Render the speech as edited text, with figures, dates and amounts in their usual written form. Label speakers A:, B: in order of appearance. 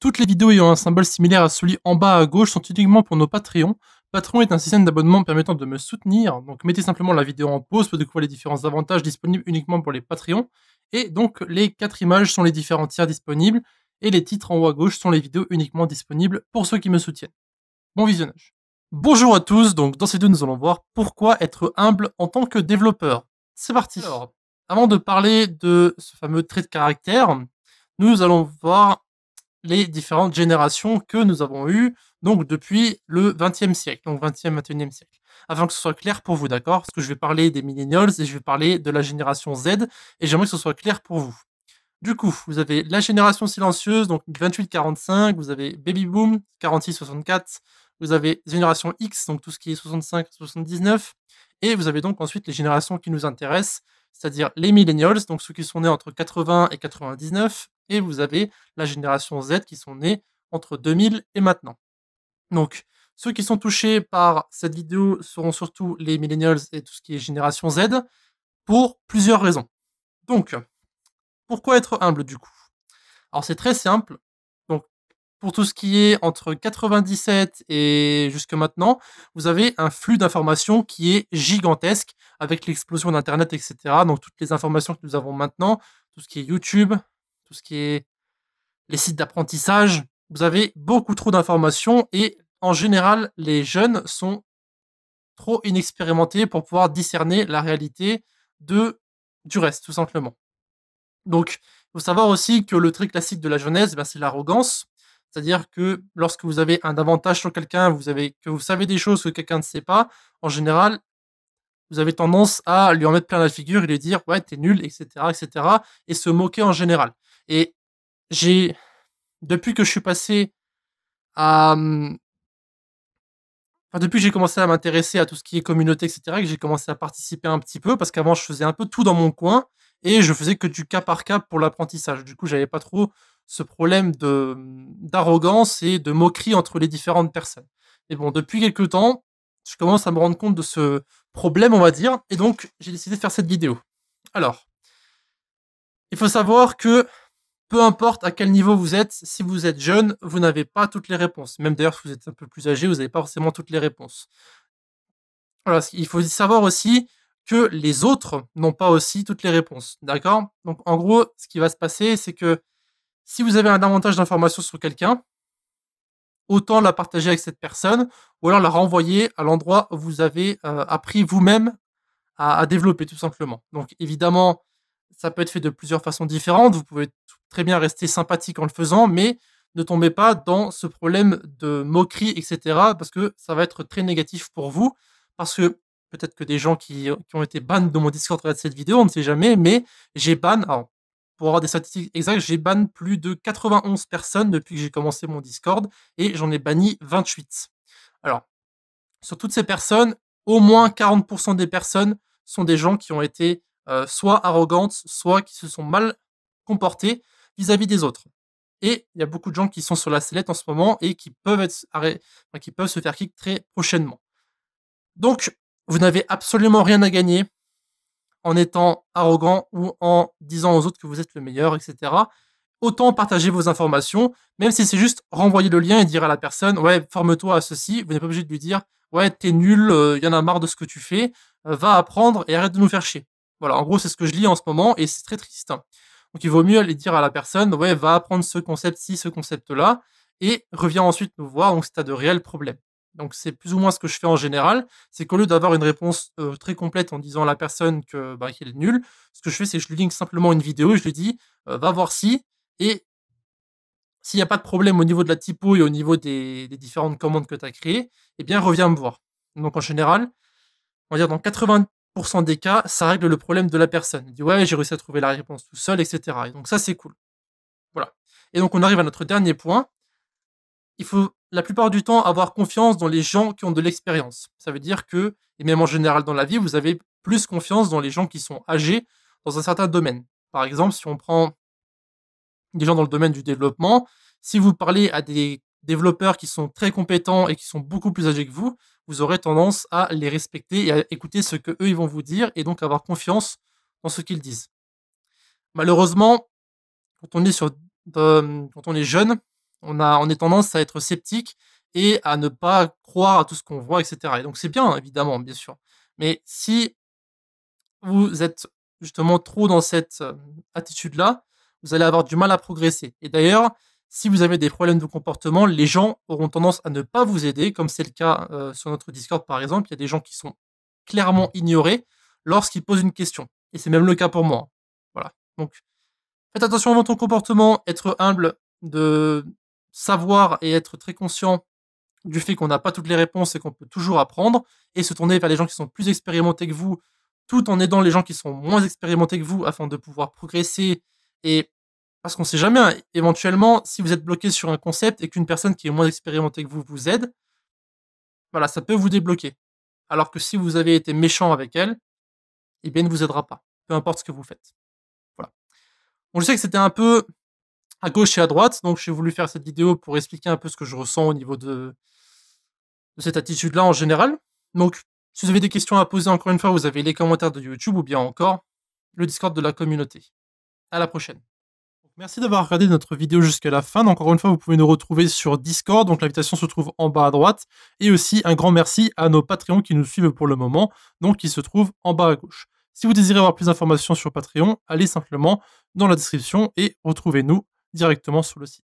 A: Toutes les vidéos ayant un symbole similaire à celui en bas à gauche sont uniquement pour nos Patreons. Patreon est un système d'abonnement permettant de me soutenir, donc mettez simplement la vidéo en pause pour découvrir les différents avantages disponibles uniquement pour les Patreons. Et donc les 4 images sont les différents tiers disponibles, et les titres en haut à gauche sont les vidéos uniquement disponibles pour ceux qui me soutiennent. Bon visionnage. Bonjour à tous, donc dans cette vidéo nous allons voir pourquoi être humble en tant que développeur. C'est parti. Alors, avant de parler de ce fameux trait de caractère, nous allons voir les différentes générations que nous avons eues donc depuis le XXe siècle, donc 20e, 21e siècle. Afin que ce soit clair pour vous, d'accord? Parce que je vais parler des millennials et je vais parler de la génération Z, et j'aimerais que ce soit clair pour vous. Du coup, vous avez la génération silencieuse, donc 28-45, vous avez Baby Boom, 46-64, vous avez génération X, donc tout ce qui est 65-79, et vous avez donc ensuite les générations qui nous intéressent, c'est-à-dire les millennials, donc ceux qui sont nés entre 80 et 99, et vous avez la génération Z qui sont nés entre 2000 et maintenant. Donc, ceux qui sont touchés par cette vidéo seront surtout les millennials et tout ce qui est génération Z, pour plusieurs raisons. Donc, pourquoi être humble du coup? Alors c'est très simple. Donc pour tout ce qui est entre 97 et jusque maintenant, vous avez un flux d'informations qui est gigantesque avec l'explosion d'internet, etc. Donc toutes les informations que nous avons maintenant, tout ce qui est YouTube, tout ce qui est les sites d'apprentissage, vous avez beaucoup trop d'informations et en général, les jeunes sont trop inexpérimentés pour pouvoir discerner la réalité du reste, tout simplement. Donc, il faut savoir aussi que le trait classique de la jeunesse, c'est l'arrogance. C'est-à-dire que lorsque vous avez un avantage sur quelqu'un, que vous savez des choses que quelqu'un ne sait pas, en général, vous avez tendance à lui en mettre plein la figure et lui dire ouais, t'es nul, etc., etc., et se moquer en général. Et depuis que je suis passé à, depuis que j'ai commencé à m'intéresser à tout ce qui est communauté, etc., que j'ai commencé à participer un petit peu, parce qu'avant, je faisais un peu tout dans mon coin, et je faisais que du cas par cas pour l'apprentissage. Du coup, j'avais pas trop ce problème d'arrogance et de moquerie entre les différentes personnes. Mais bon, depuis quelques temps, je commence à me rendre compte de ce problème, on va dire, et donc, j'ai décidé de faire cette vidéo. Alors, il faut savoir que peu importe à quel niveau vous êtes, si vous êtes jeune, vous n'avez pas toutes les réponses. Même d'ailleurs, si vous êtes un peu plus âgé, vous n'avez pas forcément toutes les réponses. Voilà, il faut savoir aussi que les autres n'ont pas aussi toutes les réponses. D'accord? Donc, en gros, ce qui va se passer, c'est que si vous avez un avantage d'information sur quelqu'un, autant la partager avec cette personne, ou alors la renvoyer à l'endroit où vous avez appris vous-même à développer, tout simplement. Donc, évidemment, ça peut être fait de plusieurs façons différentes. Vous pouvez très bien rester sympathique en le faisant, mais ne tombez pas dans ce problème de moquerie, etc., parce que ça va être très négatif pour vous, parce que peut-être que des gens qui ont été ban de mon Discord regardent cette vidéo, on ne sait jamais, mais j'ai ban, alors, pour avoir des statistiques exactes, j'ai ban plus de 91 personnes depuis que j'ai commencé mon Discord, et j'en ai banni 28. Alors, sur toutes ces personnes, au moins 40% des personnes sont des gens qui ont été soit arrogantes, soit qui se sont mal comportés vis-à-vis des autres. Et il y a beaucoup de gens qui sont sur la sellette en ce moment et qui peuvent se faire kick très prochainement. Donc, vous n'avez absolument rien à gagner en étant arrogant ou en disant aux autres que vous êtes le meilleur, etc. Autant partager vos informations, même si c'est juste renvoyer le lien et dire à la personne ouais, forme-toi à ceci. Vous n'êtes pas obligé de lui dire ouais, t'es nul, y en a marre de ce que tu fais, va apprendre et arrête de nous faire chier. Voilà, en gros, c'est ce que je lis en ce moment et c'est très triste. Donc il vaut mieux aller dire à la personne ouais, va apprendre ce concept-ci, ce concept-là, et reviens ensuite nous voir donc si tu as de réels problèmes. Donc c'est plus ou moins ce que je fais en général, c'est qu'au lieu d'avoir une réponse très complète en disant à la personne qu'elle est nulle, ce que je fais c'est que je lui link simplement une vidéo et je lui dis va voir si, et s'il n'y a pas de problème au niveau de la typo et au niveau des différentes commandes que tu as créées, eh bien reviens me voir. Donc en général, on va dire dans 80% des cas, ça règle le problème de la personne. Il dit ouais, j'ai réussi à trouver la réponse tout seul, etc. Et donc ça c'est cool. Voilà. Et donc on arrive à notre dernier point. Il faut la plupart du temps avoir confiance dans les gens qui ont de l'expérience. Ça veut dire que, et même en général dans la vie, vous avez plus confiance dans les gens qui sont âgés dans un certain domaine. Par exemple, si on prend des gens dans le domaine du développement, si vous parlez à des développeurs qui sont très compétents et qui sont beaucoup plus âgés que vous aurez tendance à les respecter et à écouter ce que eux ils vont vous dire et donc avoir confiance dans ce qu'ils disent. Malheureusement, quand on est jeune, On est tendance à être sceptique et à ne pas croire à tout ce qu'on voit, et cetera. Et donc c'est bien, évidemment, bien sûr. Mais si vous êtes justement trop dans cette attitude-là, vous allez avoir du mal à progresser. Et d'ailleurs, si vous avez des problèmes de comportement, les gens auront tendance à ne pas vous aider, comme c'est le cas sur notre Discord par exemple. Il y a des gens qui sont clairement ignorés lorsqu'ils posent une question. Et c'est même le cas pour moi. Voilà. Donc, faites attention à ton comportement, être humble, de savoir et être très conscient du fait qu'on n'a pas toutes les réponses et qu'on peut toujours apprendre, et se tourner vers les gens qui sont plus expérimentés que vous, tout en aidant les gens qui sont moins expérimentés que vous afin de pouvoir progresser. Et parce qu'on sait jamais, hein, éventuellement, si vous êtes bloqué sur un concept et qu'une personne qui est moins expérimentée que vous vous aide, voilà, ça peut vous débloquer. Alors que si vous avez été méchant avec elle, eh bien, elle ne vous aidera pas, peu importe ce que vous faites. Voilà. Bon, je sais que c'était un peu à gauche et à droite, donc j'ai voulu faire cette vidéo pour expliquer un peu ce que je ressens au niveau de cette attitude-là en général. Donc, si vous avez des questions à poser, encore une fois, vous avez les commentaires de YouTube ou bien encore le Discord de la communauté. À la prochaine. Merci d'avoir regardé notre vidéo jusqu'à la fin. Donc, encore une fois, vous pouvez nous retrouver sur Discord. Donc, l'invitation se trouve en bas à droite. Et aussi, un grand merci à nos Patreons qui nous suivent pour le moment. Donc, qui se trouvent en bas à gauche. Si vous désirez avoir plus d'informations sur Patreon, allez simplement dans la description et retrouvez-nous directement sur le site.